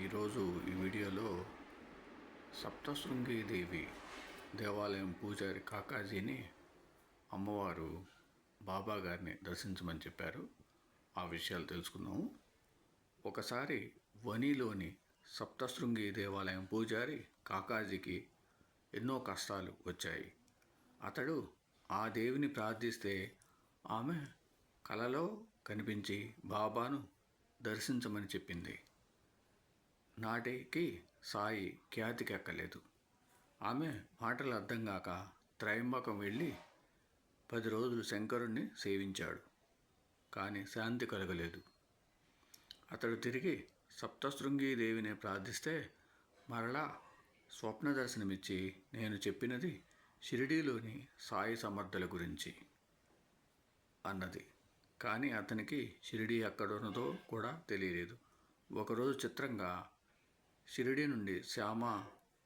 ఈరోజు ఈ వీడియోలో సప్తశృంగి దేవి దేవాలయం పూజారి కాకాజీని అమ్మవారు బాబా గారిని దర్శించమని చెప్పారు. ఆ విషయాలు తెలుసుకుందాము. ఒకసారి వనిలోని సప్తశృంగి దేవాలయం పూజారి కాకాజీకి ఎన్నో కష్టాలు వచ్చాయి. అతడు ఆ దేవిని ప్రార్థిస్తే ఆమె కలలో కనిపించి బాబాను దర్శించమని చెప్పింది. నాటికి సాయి ఖ్యాతికెక్కలేదు. ఆమె మాటలు అర్థం కాక త్రయంబకం వెళ్ళి 10 రోజులు శంకరుణ్ణి సేవించాడు. కానీ శాంతి కలగలేదు. అతడు తిరిగి సప్తశృంగి దేవిని ప్రార్థిస్తే మరలా స్వప్న దర్శనమిచ్చి నేను చెప్పినది షిరిడీలోని సాయి సమర్థుల గురించి అన్నది. కానీ అతనికి షిరిడీ ఎక్కడున్నదో కూడా తెలియలేదు. ఒకరోజు చిత్రంగా షిరిడీ నుండి శ్యామ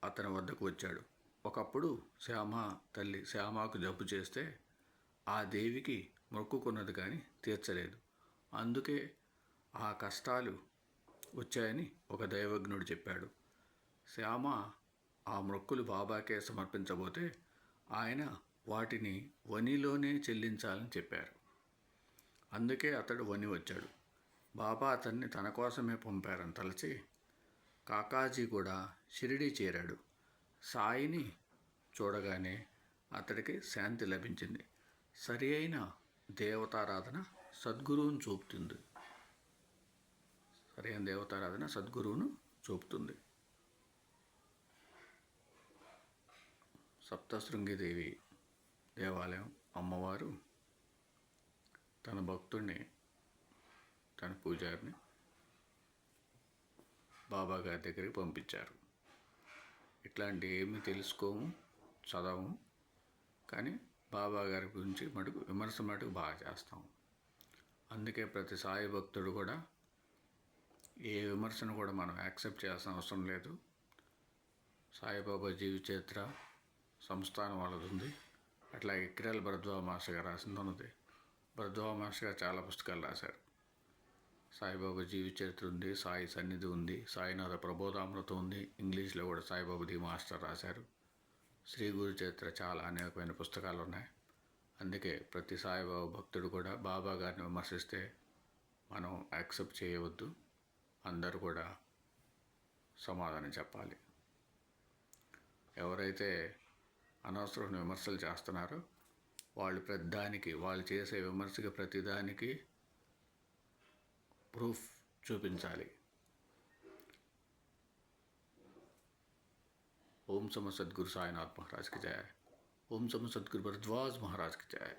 అతని వద్దకు వచ్చాడు. ఒకప్పుడు శ్యామ తల్లి శ్యామకు జబ్బు చేస్తే ఆ దేవికి మొక్కుకున్నది కానీ తీర్చలేదు. అందుకే ఆ కష్టాలు వచ్చాయని ఒక దైవజ్ఞుడు చెప్పాడు. శ్యామ ఆ మొక్కులు బాబాకే సమర్పించబోతే ఆయన వాటిని వనిలోనే చెల్లించాలని చెప్పారు. అందుకే అతడు వని వచ్చాడు. బాబా అతన్ని తన కోసమే పంపారని తలచి కాకాజీ కూడా షిరిడీ చేరాడు. సాయిని చూడగానే అతడికి శాంతి లభించింది. సరి అయిన దేవతారాధన సద్గురువును చూపుతుంది. సరైన దేవతారాధన సద్గురువును చూపుతుంది. సప్తశృంగిదేవి దేవాలయం అమ్మవారు తన భక్తుడిని, తన పూజారిని బాబా గారి దగ్గరికి పంపించారు. ఇట్లాంటి ఏమీ తెలుసుకోము, చదవము, కానీ బాబా గారి గురించి మటుకు విమర్శ మటుకు బాగా చేస్తాము. అందుకే ప్రతి సాయి భక్తుడు కూడా ఏ విమర్శను కూడా మనం యాక్సెప్ట్ చేయాల్సిన అవసరం లేదు. సాయిబాబా జీవిత చరిత్ర సంస్థానం వాళ్ళది ఉంది. అట్లాగే కిరాల భరద్వాజ మాస్టర్ గారు రాసింది ఉన్నది. భరద్వాజ మాస్టర్ గారు చాలా పుస్తకాలు రాశారు. సాయిబాబా జీవిత చరిత్ర ఉంది, సాయి సన్నిధి ఉంది, సాయినాథ ప్రబోధామృతం ఉంది. ఇంగ్లీష్లో కూడా సాయిబాబాది మాస్టర్ రాశారు. శ్రీ గురు చరిత్ర చాలా అనేకమైన పుస్తకాలు ఉన్నాయి. అందుకే ప్రతి సాయిబాబా భక్తుడు కూడా బాబా గారిని విమర్శిస్తే మనం యాక్సెప్ట్ చేయవద్దు. అందరూ కూడా సమాధానం చెప్పాలి. ఎవరైతే అనవసరమైన విమర్శలు చేస్తున్నారో వాళ్ళు చేసే విమర్శకి ప్రతిదానికి ప్రూఫ్ చూపించాలి. ఓం సమ సద్గురు సాయినాథ్ महाराज की जय. ओम सम सद्गुरु भरद्वाज महाराज की जय.